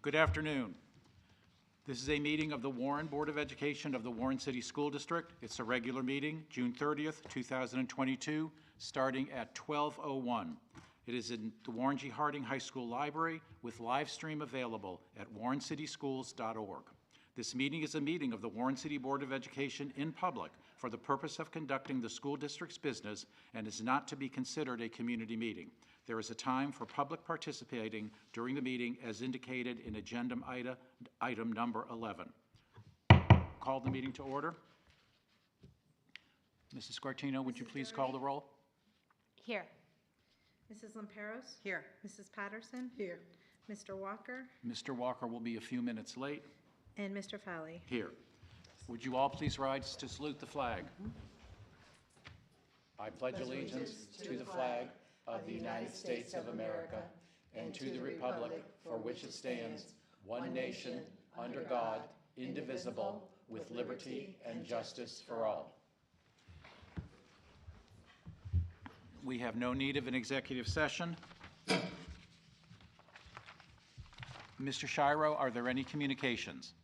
Good afternoon. This is a meeting of the Warren Board of Education of the Warren City School District. It's a regular meeting, June 30th, 2022, starting at 12:01. It is in the Warren G. Harding High School Library with live stream available at warrencityschools.org. This meeting is a meeting of the Warren City Board of Education in public for the purpose of conducting the school district's business and is not to be considered a community meeting. There is a time for public participating during the meeting as indicated in agenda item number 11. Call the meeting to order. Mrs. Scartino, would you please call the roll? Here. Mrs. Lamperos? Here. Mrs. Patterson? Here. Mr. Walker? Mr. Walker will be a few minutes late. And Mr. Fowley? Here. Would you all please rise to salute the flag? I pledge allegiance to the flag of the United States of America and to the republic for which it stands, one nation, under God, indivisible, with liberty and justice for all. We have no need of an executive session. Mr. Shiro, are there any communications?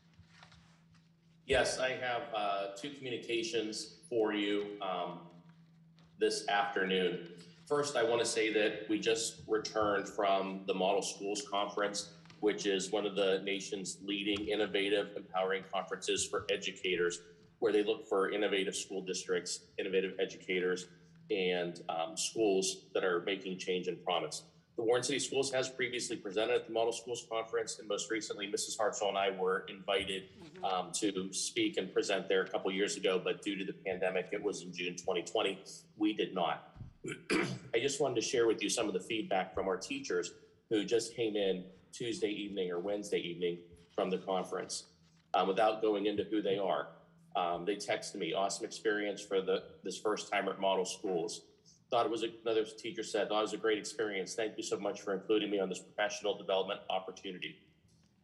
Yes, I have two communications for you this afternoon. First, I want to say that we just returned from the Model Schools Conference, which is one of the nation's leading innovative, empowering conferences for educators, where they look for innovative school districts, innovative educators, and schools that are making change and promise. The Warren City Schools has previously presented at the Model Schools Conference, and most recently, Mrs. Hartzell and I were invited to speak and present there a couple years ago, but due to the pandemic, it was in June 2020. We did not. I just wanted to share with you some of the feedback from our teachers who just came in Tuesday evening or Wednesday evening from the conference. Without going into who they are, they texted me, awesome experience for this first time at Model Schools. Thought it was, another teacher said, thought it was a great experience. Thank you so much for including me on this professional development opportunity.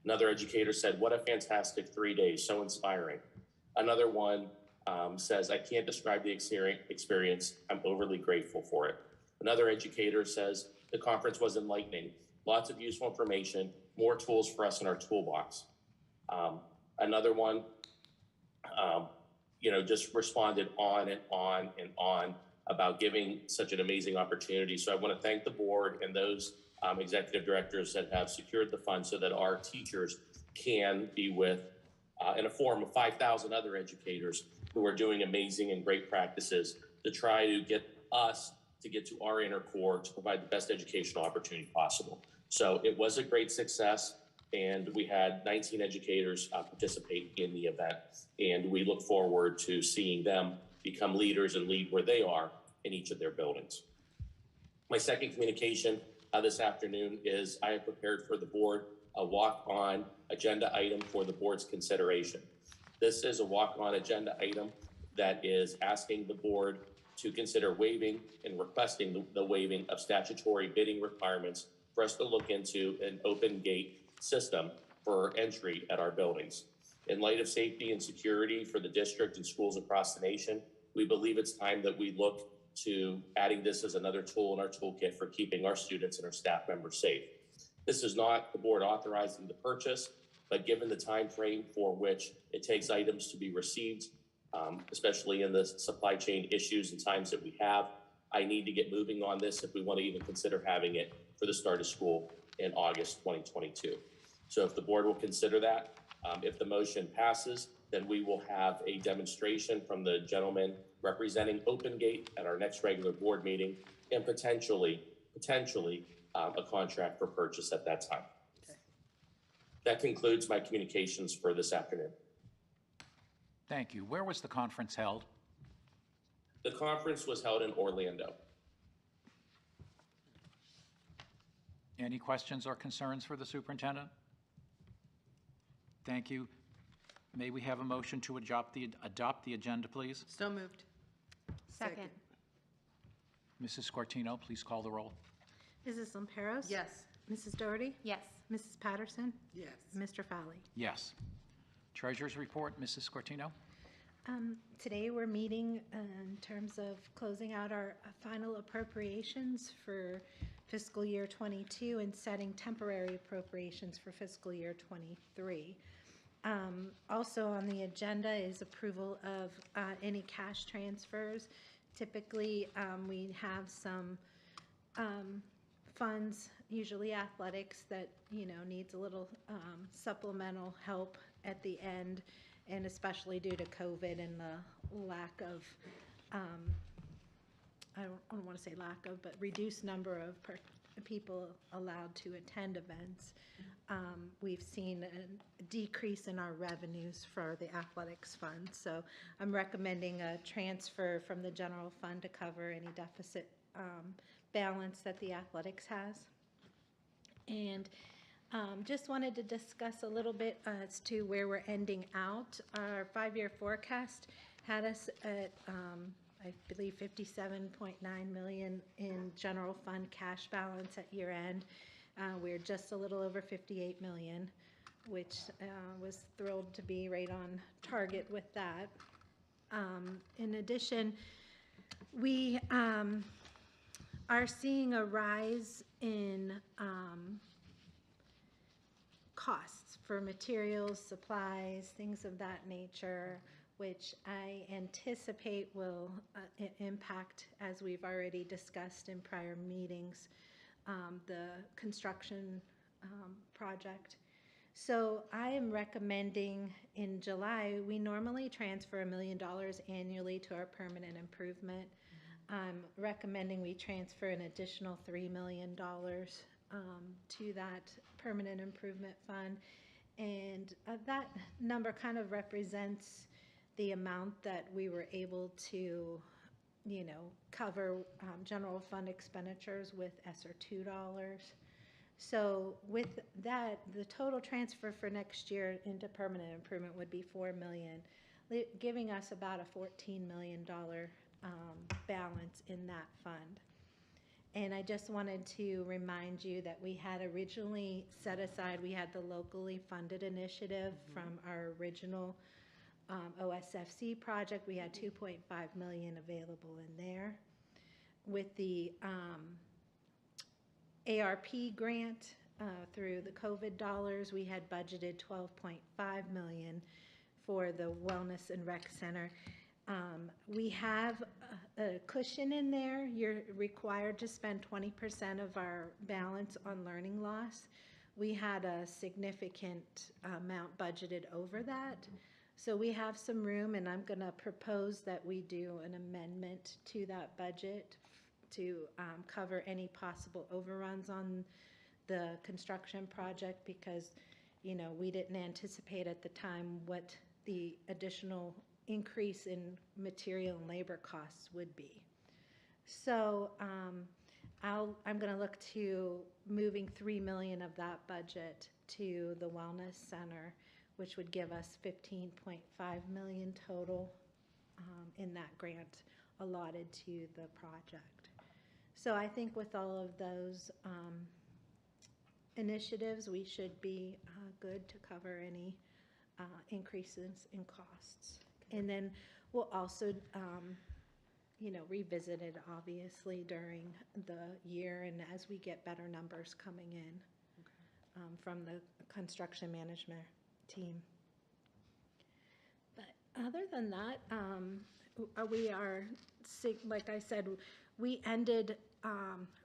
Another educator said, what a fantastic 3 days, so inspiring. Another one says, I can't describe the experience. I'm overly grateful for it. Another educator says, the conference was enlightening. Lots of useful information, more tools for us in our toolbox. Another one, just responded on and on and on about giving such an amazing opportunity. So I want to thank the board and those executive directors that have secured the funds so that our teachers can be with in a forum of 5,000 other educators who are doing amazing and great practices to try to get us to get to our inner core to provide the best educational opportunity possible. So it was a great success, and we had 19 educators participate in the event, and we look forward to seeing them become leaders and lead where they are in each of their buildings. My second communication this afternoon is I have prepared for the board a walk-on agenda item for the board's consideration. This is a walk-on agenda item that is asking the board to consider waiving and requesting the waiving of statutory bidding requirements for us to look into an open gate system for entry at our buildings. In light of safety and security for the district and schools across the nation, we believe it's time that we look to adding this as another tool in our toolkit for keeping our students and our staff members safe. This is not the board authorizing the purchase, but given the time frame for which it takes items to be received, especially in the supply chain issues and times that we have, I need to get moving on this if we want to even consider having it for the start of school in August 2022. So if the board will consider that, if the motion passes, then we will have a demonstration from the gentleman representing Open Gate at our next regular board meeting, and potentially a contract for purchase at that time. Okay. That concludes my communications for this afternoon. Thank you. Where was the conference held? The conference was held in Orlando. Any questions or concerns for the superintendent? Thank you. May we have a motion to adopt the agenda, please? So moved. Second. Mrs. Scartino, please call the roll. Mrs. Lamperos? Yes. Mrs. Doherty? Yes. Mrs. Patterson? Yes. Mr. Fowley? Yes. Treasurer's report, Mrs. Scartino. Today we're meeting in terms of closing out our final appropriations for fiscal year 22 and setting temporary appropriations for fiscal year 23. Also on the agenda is approval of any cash transfers. Typically, we have some funds, usually athletics, that, needs a little supplemental help at the end, and especially due to COVID and the lack of, I don't want to say lack of, but reduced number of people allowed to attend events. We've seen a decrease in our revenues for the athletics fund. So I'm recommending a transfer from the general fund to cover any deficit balance that the athletics has. And just wanted to discuss a little bit as to where we're ending out. Our 5-year forecast had us at, I believe, 57.9 million in general fund cash balance at year end. We're just a little over 58 million, which was thrilled to be right on target with that. In addition, we are seeing a rise in costs for materials, supplies, things of that nature, which I anticipate will impact, as we've already discussed in prior meetings, the construction project. So I am recommending in July, we normally transfer $1 million annually to our permanent improvement. I'm recommending we transfer an additional $3 million to that permanent improvement fund. And that number kind of represents the amount that we were able to, cover general fund expenditures with ESSER $2. So with that, the total transfer for next year into permanent improvement would be $4 million, giving us about a $14 million balance in that fund. And I just wanted to remind you that we had originally set aside, we had the locally funded initiative from our original OSFC project. We had 2.5 million available in there. With the ARP grant through the COVID dollars, we had budgeted 12.5 million for the Wellness and Rec Center. We have a cushion in there. You're required to spend 20% of our balance on learning loss. We had a significant amount budgeted over that. So we have some room, and I'm going to propose that we do an amendment to that budget to cover any possible overruns on the construction project, because, we didn't anticipate at the time what the additional increase in material and labor costs would be. So I'm going to look to moving 3 million of that budget to the Wellness Center, which would give us 15.5 million total in that grant allotted to the project. So I think with all of those initiatives, we should be good to cover any increases in costs. And then we'll also, revisit it obviously during the year and as we get better numbers coming in from the construction management team. But other than that, we are, like I said, we ended,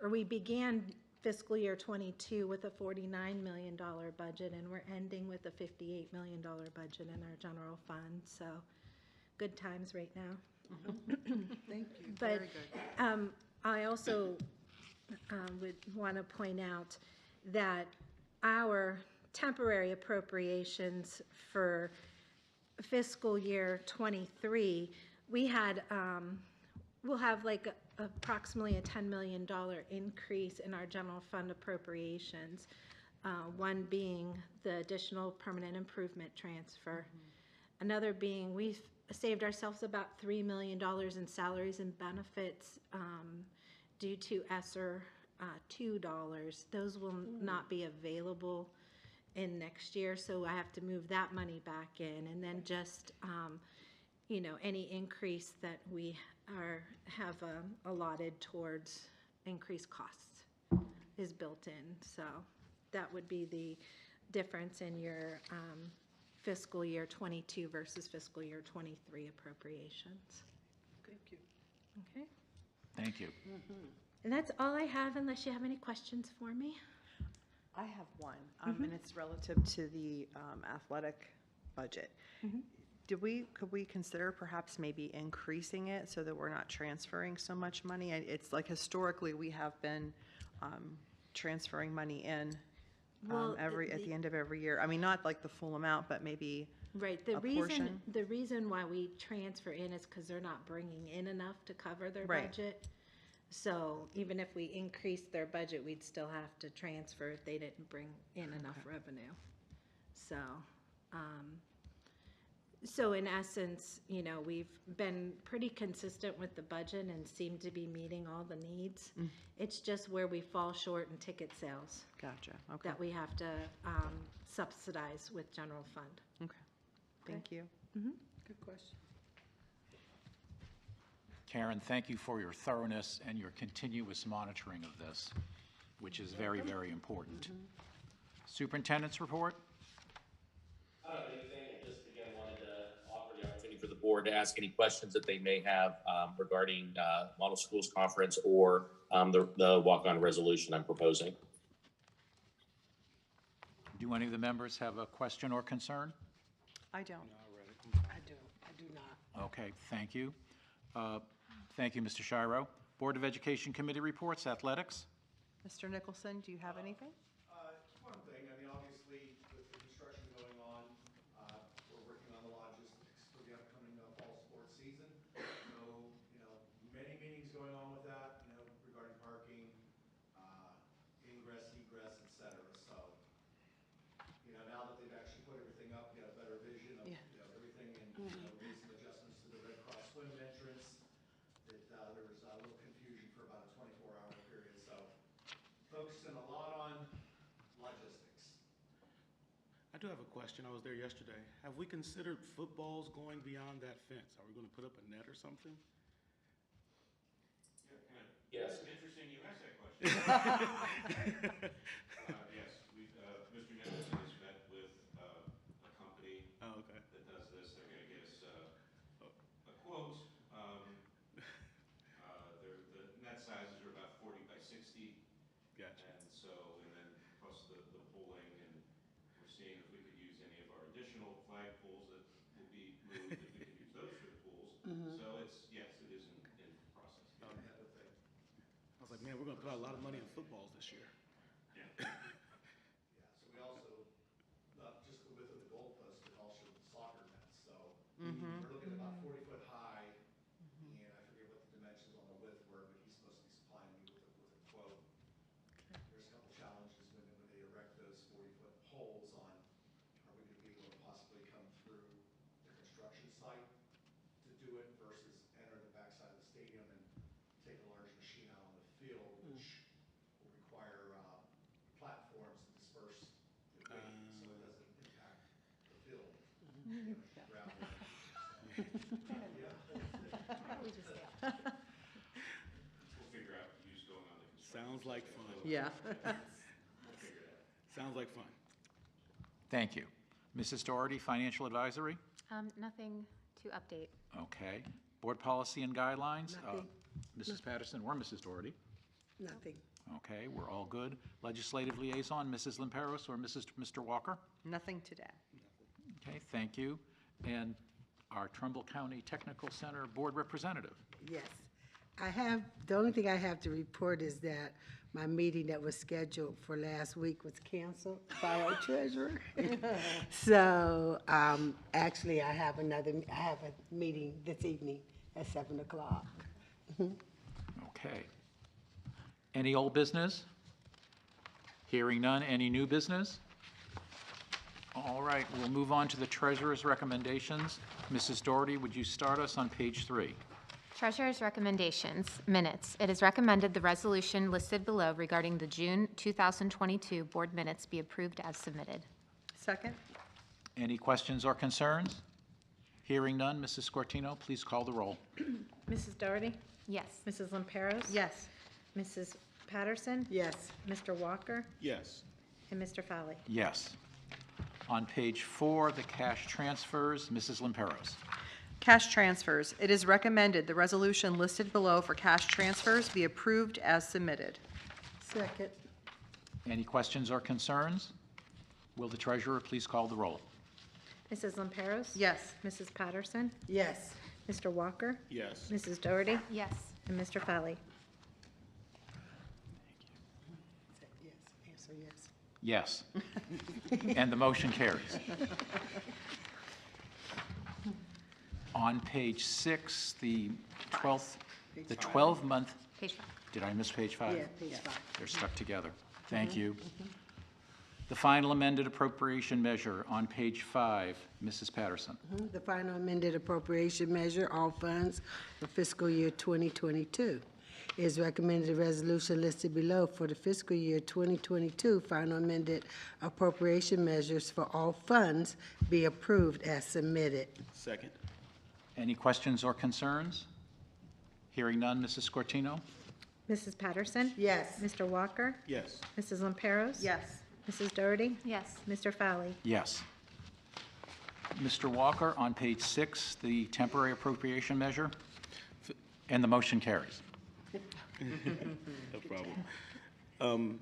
we began fiscal year 22 with a $49 million budget, and we're ending with a $58 million budget in our general fund. So good times right now. Thank you. But Very good. I also would want to point out that our temporary appropriations for fiscal year 23, we had, we'll have like approximately a $10 million increase in our general fund appropriations. One being the additional permanent improvement transfer. Another being we've saved ourselves about $3 million in salaries and benefits due to ESSER $2. Those will not be available in next year, so I have to move that money back in. And then just, any increase that we have allotted towards increased costs. is built in. So that would be the difference in your fiscal year '22 versus fiscal year '23 appropriations. Thank you. Okay? Thank you. And that's all I have, unless you have any questions for me. I have one, and it's relative to the athletic budget. Could we consider perhaps maybe increasing it so that we're not transferring so much money? It's like historically, we have been transferring money in Well, at the end of every year. I mean, not like the full amount, but maybe Right, a portion. the reason why we transfer in is because they're not bringing in enough to cover their Right. budget. So even if we increased their budget, we'd still have to transfer if they didn't bring in enough revenue. So, so in essence, you know, we've been pretty consistent with the budget and seem to be meeting all the needs. It's just where we fall short in ticket sales Gotcha, okay, that we have to subsidize with general fund. okay. Thank you. Good question. Karen, thank you for your thoroughness and your continuous monitoring of this, which is very, very important. Superintendent's report? I don't have anything, I just again wanted to offer the opportunity for the board to ask any questions that they may have regarding Model Schools Conference or the walk-on resolution I'm proposing. Do any of the members have a question or concern? I don't. I do not. Okay, thank you. Thank you, Mr. Shiro. Board of Education Committee reports, athletics? Mr. Nicholson, do you have anything? One thing, I mean, obviously, with the construction going on, we're working on the logistics for the upcoming fall sports season. So, you know, many meetings going on with that, you know, regarding parking, ingress, egress, et cetera. So, you know, now that they've actually put everything up, get a better vision of, you know, everything and, you know, made some adjustments to the Red Cross swim entrance. That there was a little confusion for about a 24-hour period. So, focusing a lot on logistics. I do have a question. I was there yesterday. Have we considered footballs going beyond that fence? Are we going to put up a net or something? Yes. Interesting you asked that question. Yes, Mr. Nicholson has met with a company Oh, okay. that does this. They're going to get us a quote. The net sizes are about 40 by 60. Gotcha. And so, and then plus the pooling, and we're seeing if we could use any of our additional flag poles that will be moved, if we could use those for the pools. So it's, yes, it is in process. I was like, man, we're going to put out a lot of money in footballs this year. Yeah. Yeah, so we also, not just the width of the goalpost, but also the soccer nets. So we're looking at about 40 foot high, and I forget what the dimensions on the width were, but he's supposed to be supplying me with a quote. There's a couple challenges when they erect those 40-foot poles on, are we going to be able to possibly come through the construction site to do it versus enter the backside of the stadium and take a large machine out on the field, which will require platforms to disperse the weight so it doesn't impact the field. You know, gravel. We'll figure out the use going on the construction. Sounds like fun. Yeah. We'll figure it out. Sounds like fun. Thank you. Mrs. Doherty, Financial Advisory? Nothing to update. Okay. Board Policy and Guidelines? Nothing. Mrs. Patterson or Mrs. Doherty? Nothing. Okay, we're all good. Legislative Liaison, Mrs. Limperos or Mr. Walker? Nothing today. Okay, thank you. And our Trumbull County Technical Center Board Representative? Yes. The only thing I have to report is that my meeting that was scheduled for last week was canceled by our treasurer. So, actually, I have a meeting this evening at 7 o'clock. Okay. Any old business? Hearing none. Any new business? All right, we'll move on to the treasurer's recommendations. Mrs. Doherty, would you start us on page 3? Treasurer's recommendations, minutes. It is recommended the resolution listed below regarding the June 2022 board minutes be approved as submitted. Second? Any questions or concerns? Hearing none, Mrs. Scortino, please call the roll. Mrs. Doherty? Yes. Mrs. Limperos? Yes. Mrs. Patterson? Yes. Mr. Walker? Yes. And Mr. Fowley? Yes. On page 4, the cash transfers, Mrs. Limperos. Cash transfers. It is recommended the resolution listed below for cash transfers be approved as submitted. Second. Any questions or concerns? Will the treasurer please call the roll? Mrs. Limperos? Yes. Mrs. Patterson? Yes. Mr. Walker? Yes. Mrs. Doherty? Yes. And Mr. Fowley? Yes. Answer yes. Yes. And the motion carries. On page 6, the 12-month, Page 5. did I miss page 5? Yeah, page 5. They're stuck together. Thank you. The final amended appropriation measure on page 5, Mrs. Patterson. The final amended appropriation measure, all funds for fiscal year 2022. It is recommended the resolution listed below for the fiscal year 2022 final amended appropriation measures for all funds be approved as submitted. Second. Any questions or concerns? Hearing none, Mrs. Scortino? Mrs. Patterson? Yes. Mr. Walker? Yes. Mrs. Limperos? Yes. Mrs. Doherty? Yes. Mr. Fowley? Yes. Mr. Walker, on page 6, the temporary appropriation measure, and the motion carries. No problem.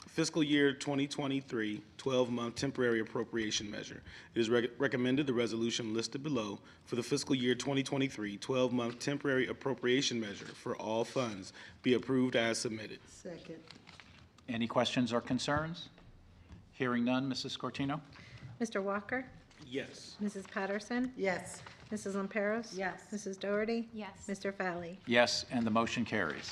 Fiscal year 2023, 12-month temporary appropriation measure. It is recommended the resolution listed below for the fiscal year 2023, 12-month temporary appropriation measure for all funds be approved as submitted. Second. Any questions or concerns? Hearing none, Mrs. Scortino? Mr. Walker? Yes. Mrs. Patterson? Yes. Mrs. Limperos? Yes. Mrs. Doherty? Yes. Mr. Fowley? Yes, and the motion carries.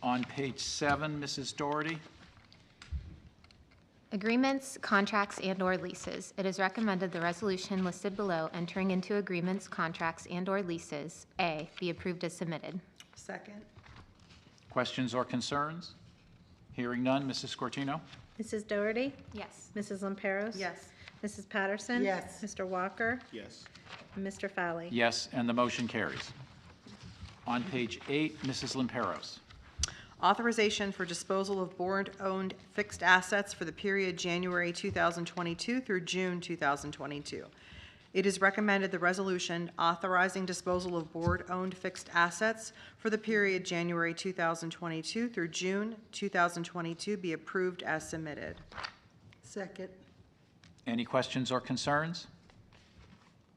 On page 7, Mrs. Doherty? Agreements, contracts, and/or leases. It is recommended the resolution listed below entering into agreements, contracts, and/or leases, A, be approved as submitted. Second. Questions or concerns? Hearing none, Mrs. Scortino? Mrs. Doherty? Yes. Mrs. Limperos? Yes. Mrs. Patterson? Yes. Mr. Walker? Yes. And Mr. Fowley? Yes, and the motion carries. On page 8, Mrs. Limperos. Authorization for disposal of board-owned fixed assets for the period January 2022 through June 2022. It is recommended the resolution authorizing disposal of board-owned fixed assets for the period January 2022 through June 2022 be approved as submitted. Second. Any questions or concerns?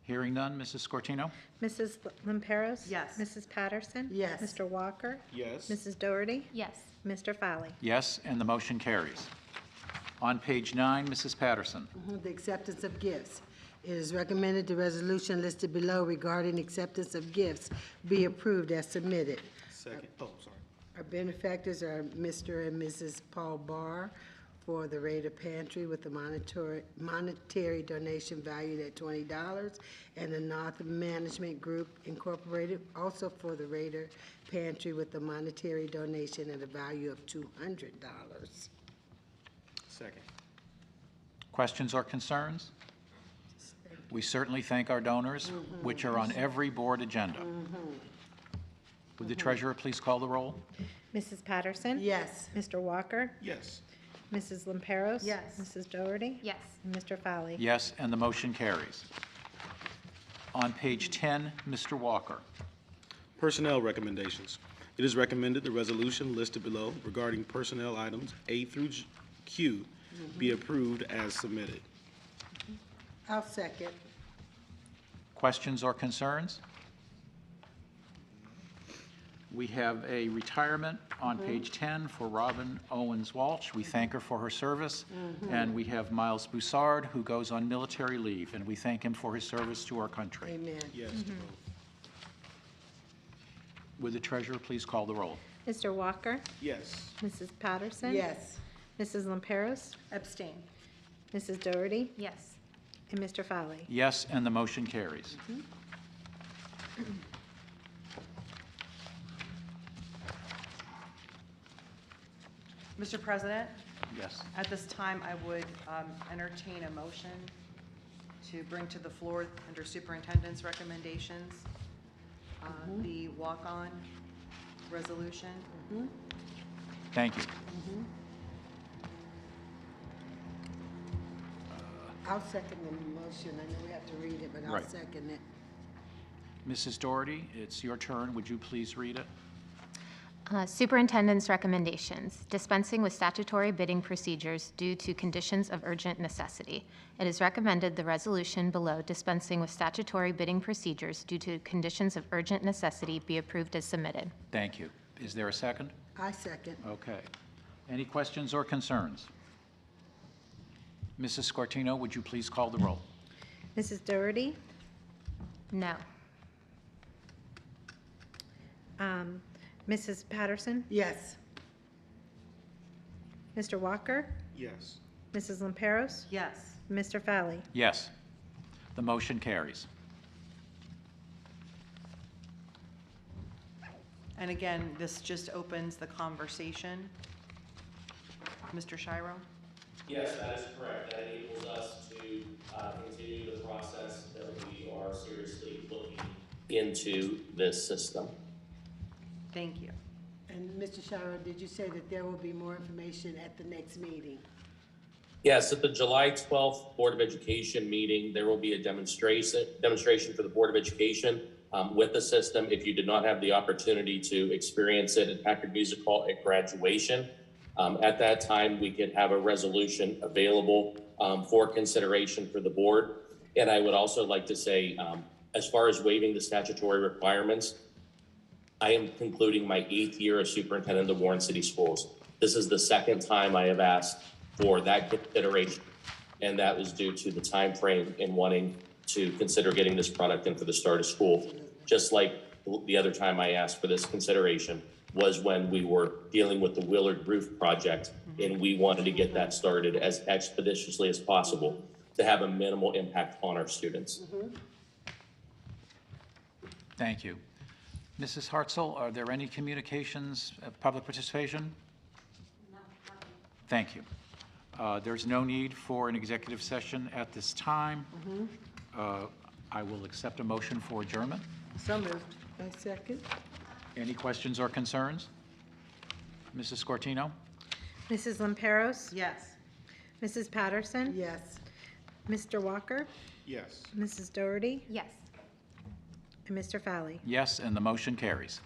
Hearing none, Mrs. Scortino? Mrs. Limperos? Yes. Mrs. Patterson? Yes. Mr. Walker? Yes. Mrs. Doherty? Yes. Mr. Fowley? Yes, and the motion carries. On page 9, Mrs. Patterson. The acceptance of gifts. It is recommended the resolution listed below regarding acceptance of gifts be approved as submitted. Second. Oh, sorry. Our benefactors are Mr. and Mrs. Paul Barr for the Raider Pantry with a monetary donation valued at $20, and the North Management Group Incorporated also for the Raider Pantry with a monetary donation at a value of $200. Second. Questions or concerns? We certainly thank our donors, which are on every board agenda. Would the treasurer please call the roll? Mrs. Patterson? Yes. Mr. Walker? Yes. Mrs. Limperos? Yes. Mrs. Doherty? Yes. And Mr. Fowley? Yes, and the motion carries. On page 10, Mr. Walker. Personnel recommendations. It is recommended the resolution listed below regarding personnel items A through Q be approved as submitted. I'll second. Questions or concerns? We have a retirement on page 10 for Robin Owens Walsh. We thank her for her service. And we have Miles Boussard, who goes on military leave, and we thank him for his service to our country. Amen. Yes to both. Would the treasurer please call the roll? Mr. Walker? Yes. Mrs. Patterson? Yes. Mrs. Limperos? Abstain. Mrs. Doherty? Yes. And Mr. Fowley? Yes, and the motion carries. Mr. President, Yes. at this time, I would entertain a motion to bring to the floor under superintendent's recommendations, the walk-on resolution. Thank you. I'll second the motion. I know we have to read it, but I'll Right. second it. Mrs. Doherty, it's your turn. Would you please read it? Superintendent's recommendations, dispensing with statutory bidding procedures due to conditions of urgent necessity. It is recommended the resolution below dispensing with statutory bidding procedures due to conditions of urgent necessity be approved as submitted. Thank you. Is there a second? I second. Okay. Any questions or concerns? Mrs. Scortino, would you please call the roll? Mrs. Doherty? No. Mrs. Patterson? Yes. Mr. Walker? Yes. Mrs. Lamperos? Yes. Mr. Fowley? Yes. The motion carries. And again, this just opens the conversation. Mr. Shiro? Yes, that is correct. That enables us to continue the process that we are seriously looking into this system. Thank you. And Mr. Shiro, did you say that there will be more information at the next meeting? Yes, at the July 12th Board of Education meeting, there will be a demonstration for the Board of Education with the system. If you did not have the opportunity to experience it at Packard Music Hall at graduation, at that time, we could have a resolution available for consideration for the board. And I would also like to say, as far as waiving the statutory requirements, I am concluding my 8th year as superintendent of Warren City Schools. This is the second time I have asked for that consideration, and that was due to the time frame in wanting to consider getting this product in for the start of school. Just like the other time I asked for this consideration was when we were dealing with the Willard Roof project, and we wanted to get that started as expeditiously as possible to have a minimal impact on our students. Thank you. Mrs. Hartzell, are there any communications of public participation? No. Thank you. There's no need for an executive session at this time. I will accept a motion for adjournment. So moved. I second. Any questions or concerns? Mrs. Scortino? Mrs. Lamperos? Yes. Mrs. Patterson? Yes. Mr. Walker? Yes. Mrs. Doherty? Yes. And Mr. Fowley? Yes, and the motion carries.